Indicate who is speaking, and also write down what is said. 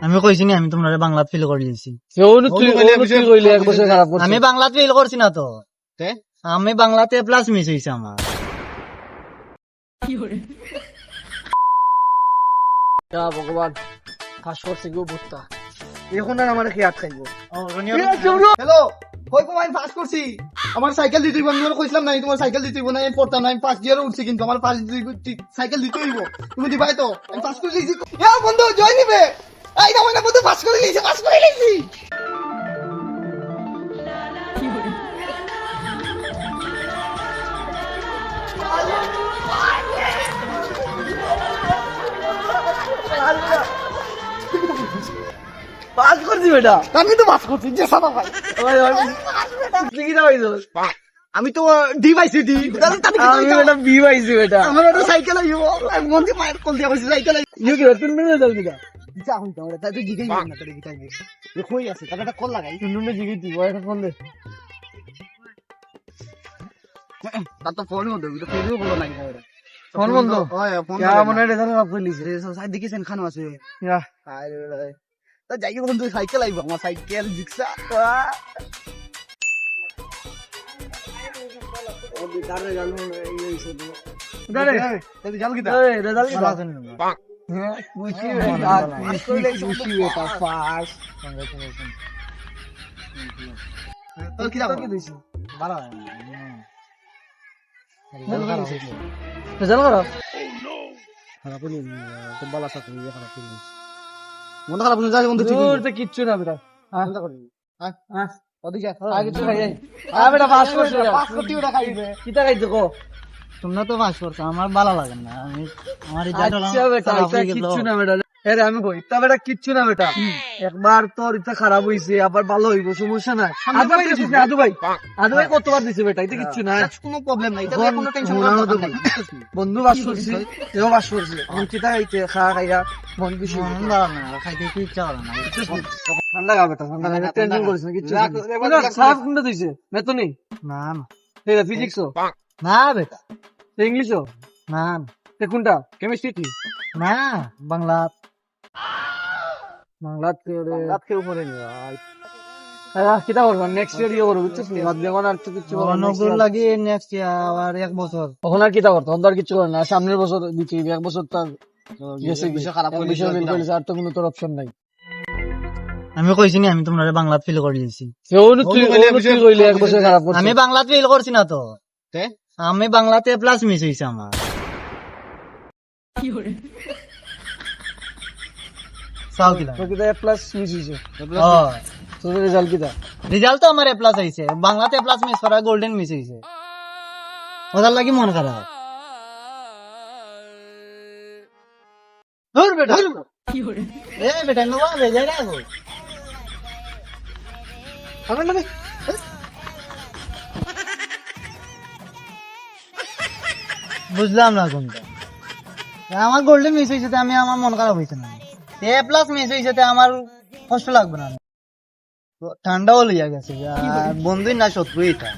Speaker 1: আমি কইছি নি আমি তোমার বাংলাত ফেল করে দিয়েছি। আমি বাংলাত ফেল করছি না তো, আমি বাংলাতে প্লাস মিস হয়েছে আমার।
Speaker 2: ভগবান ফাঁস করছে গো বুটটা, এখন আর আমার খেয়ে আটকাইবো।
Speaker 3: হ্যালো, কই কো আমি পাস করছি। আমার সাইকেল দিতে হইব, আমি তোমার কইছিলাম না তোমার সাইকেল দিতে হইব না, আমি পড়তাম না, আমি ফার্স্ট ইয়ারে উঠছি কিন্তু আমার সাইকেল দিতে হইব, তুমি দিবাই তো। আমি পাস করে দিয়েছি। এ বন্ধু জয় নিবে, এই না মানে বন্ধু পাস করে দিয়েছি, পাস করে দিয়েছি।
Speaker 2: পাস করছি বেটা,
Speaker 3: আমি তো পাস করছি যে সাদা ভাই।
Speaker 2: কি দাঁড়াইছো?
Speaker 3: আমি তো ডি পাইছি, ডি
Speaker 2: আমি বেটা বি পাইছি বেটা।
Speaker 3: আমার একটা সাইকেল আইব, আমি মন দিয়ে মায়ের কল দিয়া কইছি সাইকেল আইব।
Speaker 2: ইউ কি তুমি মেরে যাও কিটা?
Speaker 3: যা হইতো আমরা তাই তো জিগাই না, তাই জিগাই এ কই আছে তাহলে একটা কল লাগাই।
Speaker 2: তুমি জিগি দি ওই ফোন দে।
Speaker 3: তার তো ফোন মধ্যে তো ফেরিও বলো নাই না।
Speaker 2: ফোন বন্ধ।
Speaker 3: হয় ফোন
Speaker 2: क्या মনে রেজাল্ট আপ কইলিছে?
Speaker 3: সাইড দেখি সেন খানো আছে।
Speaker 2: ইয়া
Speaker 3: আরে তা যাই হোক বন্ধু সাইকেল আইব, আমার সাইকেল জিক্সা।
Speaker 2: দাঁড়ে গেল এই হইছে তো।
Speaker 3: দাঁড়ে তুই জাল কিটা
Speaker 2: এই রেজাল্ট কি আছে? হ্যাঁ খুশি বেটা, খুশি বেটা পাস।
Speaker 3: তোর কি দাও
Speaker 2: কি দিছি?
Speaker 1: ভালো
Speaker 2: রেজাল্ট খারাপ।
Speaker 1: খারাপ হইল তো বালা সাথে খারাপ হইল।
Speaker 3: মন খারাপ হয়ে যায় বন্ধু, ঠিক
Speaker 2: তোর তো কিচ্ছু না বেটা। হ্যাঁ
Speaker 3: চিন্তা করবি।
Speaker 2: হ্যাঁ
Speaker 3: ওদিকে
Speaker 2: আগে চলে যাই। আ বেটা পাস করছিস।
Speaker 3: পাস করতে ওটা খাইবে।
Speaker 2: কিটা খাইছো কো?
Speaker 1: তোমরা তো পাস করছো, আমার ভালো লাগে না। আমি আমার
Speaker 2: আচ্ছা বেটা, এটা কিচ্ছু না বেটা। আরে আমি কই তা বেটা কিচ্ছু না বেটা। একবার তোর ইচ্ছা খারাপ হইছে, আবার ভালো হইব, সমস্যা নাই। আদু ভাই দিছিস না? আদু ভাই কতবার দিছে বেটা, এটা কিচ্ছু না।
Speaker 3: কোনো প্রবলেম নাই, এটা কোনো টেনশন
Speaker 2: মনে
Speaker 3: করার
Speaker 2: হতো
Speaker 3: দরকার নাই।
Speaker 2: বন্ধু বাস করছি, এও বাস করছে। আমি চিতা খাইতে খাইয়া মন খুশি।
Speaker 1: ভালো না, খাইতে কি ইচ্ছা করে না।
Speaker 2: ঠান্ডা গা বেটা, ঠান্ডা গা, টেনশন করিস না, কিচ্ছু
Speaker 3: রাখ,
Speaker 2: না। সাফ কোনটা দিছে? মেতনি
Speaker 1: না না
Speaker 2: এটা ফিজিক্স
Speaker 1: না বেটা,
Speaker 2: ইংলিশ
Speaker 1: না
Speaker 2: তে কোনটা? কেমিস্ট্রি কি?
Speaker 1: না বাংলা।
Speaker 2: বাংলাত রাতকে উপরে নিয়ে কিতা করবো নেক্সট ইয়ার ইয়ে করবো, বুঝছিস নি? বাদ দেবো না, আর তো কিছু করবো না।
Speaker 1: নজর লাগিয়ে নেক্সট আবার 1 বছর
Speaker 2: তখন আর কিতা করতো, তখন তো আর কিছু করে না। সামনের বছর দিচ্ছি, 1 বছর তার গেছে,
Speaker 3: বিষয় খারাপ হইলে
Speaker 2: বিষয় বের করেছে, আর তো কোনো তোর অপশন নাই।
Speaker 1: আমি কইছি নি আমি তোমার বাংলাত ফেল করে দিয়েছি।
Speaker 2: তুই কইলি 1 বছর খারাপ করছিস।
Speaker 1: আমি বাংলাতে ফেল করছি না তো,
Speaker 3: তে
Speaker 1: আমি বাংলাতে প্লাস মিস হয়েছে আমার। সাও কিলা
Speaker 2: তোর কিতা প্লাস মিস হইছে,
Speaker 1: ও
Speaker 2: তোর রেজাল্ট কিতা?
Speaker 1: রেজাল্ট তো আমার প্লাস হইছে, বাংলাতে প্লাস মিস করা গোল্ডেন মিস হইছে, ওটার লাগি মন খারাপ।
Speaker 3: ধর বেটা
Speaker 1: এ বেটা নোয়া বেজায় রাখো।
Speaker 3: আমার মানে
Speaker 1: বুঝলাম না কোনটা। আমার গোল্ডেন মিস হয়েছে, আমি আমার মন খারাপ হয়েছে না। এ প্লাস মিস হয়েছে, আমার কষ্ট লাগবে না। ঠান্ডাও লইয়া গেছে, বন্ধুই না শত্রু এটা।